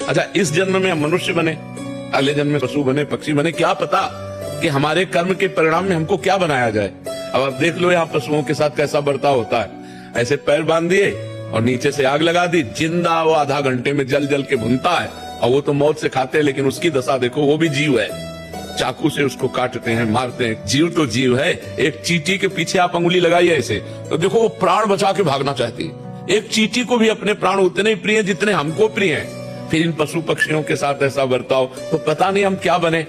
अच्छा, इस जन्म में हम मनुष्य बने, अगले जन्म में पशु बने, पक्षी बने, क्या पता कि हमारे कर्म के परिणाम में हमको क्या बनाया जाए। अब आप देख लो यहाँ पशुओं के साथ कैसा बर्ताव होता है। ऐसे पैर बांध दिए और नीचे से आग लगा दी, जिंदा वो आधा घंटे में जल जल के भुनता है। और वो तो मौत से खाते हैं, लेकिन उसकी दशा देखो, वो भी जीव है, चाकू से उसको काटते हैं, मारते हैं। जीव तो जीव है। एक चींटी के पीछे आप अंगुली लगाइए ऐसे, तो देखो वो प्राण बचा के भागना चाहती है। एक चींटी को भी अपने प्राण उतने ही प्रिय जितने हमको प्रिय हैं। फिर इन पशु पक्षियों के साथ ऐसा बर्ताव, तो पता नहीं हम क्या बने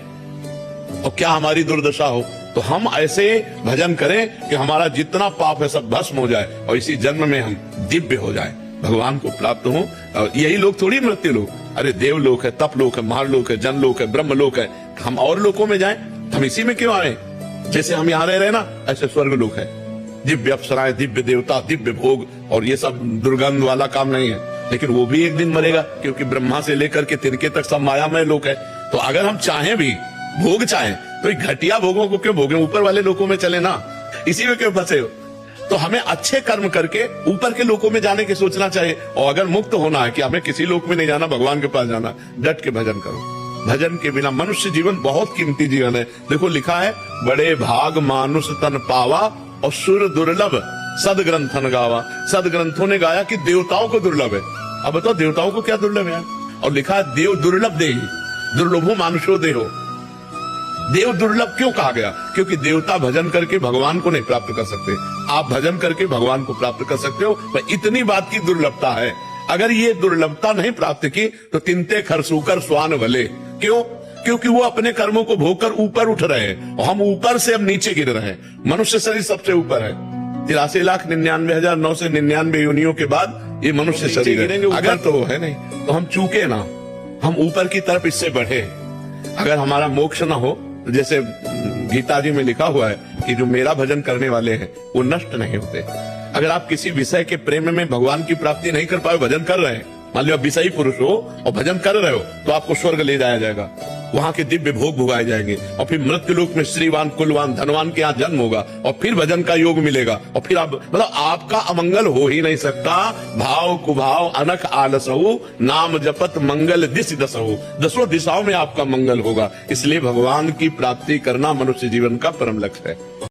और क्या हमारी दुर्दशा हो। तो हम ऐसे भजन करें कि हमारा जितना पाप है सब भस्म हो जाए और इसी जन्म में हम दिव्य हो जाए, भगवान को प्राप्त हो। यही लोग थोड़ी मृत्यु लोग, अरे देवलोक है, तपलोक है, महालोक है, जनलोक है, ब्रह्मलोक है। हम और लोकों में जाएं, हम इसी में क्यों आए? जैसे हम यहाँ रह रहे ना, ऐसे स्वर्ग लोक है, दिव्य अप्सराएं, दिव्य देवता, दिव्य भोग, और ये सब दुर्गंध वाला काम नहीं है। लेकिन वो भी एक दिन मरेगा, क्योंकि ब्रह्मा से लेकर के तिनके तक सब मायामय लोक है। तो अगर हम चाहें भी, भोग चाहें, तो घटिया भोगों को क्यों भोगे? ऊपर वाले लोकों में चले ना, इसी में क्यों फंसे हो? तो हमें अच्छे कर्म करके ऊपर के लोकों में जाने की सोचना चाहिए। और अगर मुक्त होना है कि हमें किसी लोक में नहीं जाना, भगवान के पास जाना, डट के भजन करो। भजन के बिना मनुष्य जीवन बहुत कीमती जीवन है। देखो लिखा है, बड़े भाग मानुष तन पावा और सुर दुर्लभ सदग्रंथन गावा। सदग्रंथों ने गाया कि देवताओं को दुर्लभ है। अब बताओ देवताओं को क्या दुर्लभ है? और लिखा है, देव दुर्लभ देहि दुर्लभो मानुषो देहो। देव दुर्लभ क्यों कहा गया? क्योंकि देवता भजन करके भगवान को नहीं प्राप्त कर सकते, आप भजन करके भगवान को प्राप्त कर सकते हो। पर इतनी बात की दुर्लभता है। अगर ये दुर्लभता नहीं प्राप्त की तो तिनते खरसूकर स्वान भले। क्यों? क्योंकि वो अपने कर्मों को भोगकर ऊपर उठ रहे हैं और हम ऊपर से अब नीचे गिर रहे हैं। मनुष्य शरीर सबसे ऊपर है, 83,99,999 योनियों के बाद ये मनुष्य शरीर है। अगर तो है नहीं तो हम चूके ना, हम ऊपर की तरफ इससे बढ़े। अगर हमारा मोक्ष ना हो, तो जैसे गीता जी में लिखा हुआ है कि जो मेरा भजन करने वाले हैं वो नष्ट नहीं होते। अगर आप किसी विषय के प्रेम में भगवान की प्राप्ति नहीं कर पाए, भजन कर रहे हैं, मान लो आप विषयी पुरुष हो और भजन कर रहे हो, तो आपको स्वर्ग ले जाया जाएगा, वहां के दिव्य भोग भुगाए जाएंगे, और फिर मृत्यु लोक में श्रीवान कुलवान धनवान के यहाँ जन्म होगा, और फिर भजन का योग मिलेगा, और फिर आप मतलब आपका अमंगल हो ही नहीं सकता। भाव कुभाव अनख आलसहु नाम जपत मंगल दिश दसहु। दसों दिशाओं में आपका मंगल होगा। इसलिए भगवान की प्राप्ति करना मनुष्य जीवन का परम लक्ष्य है।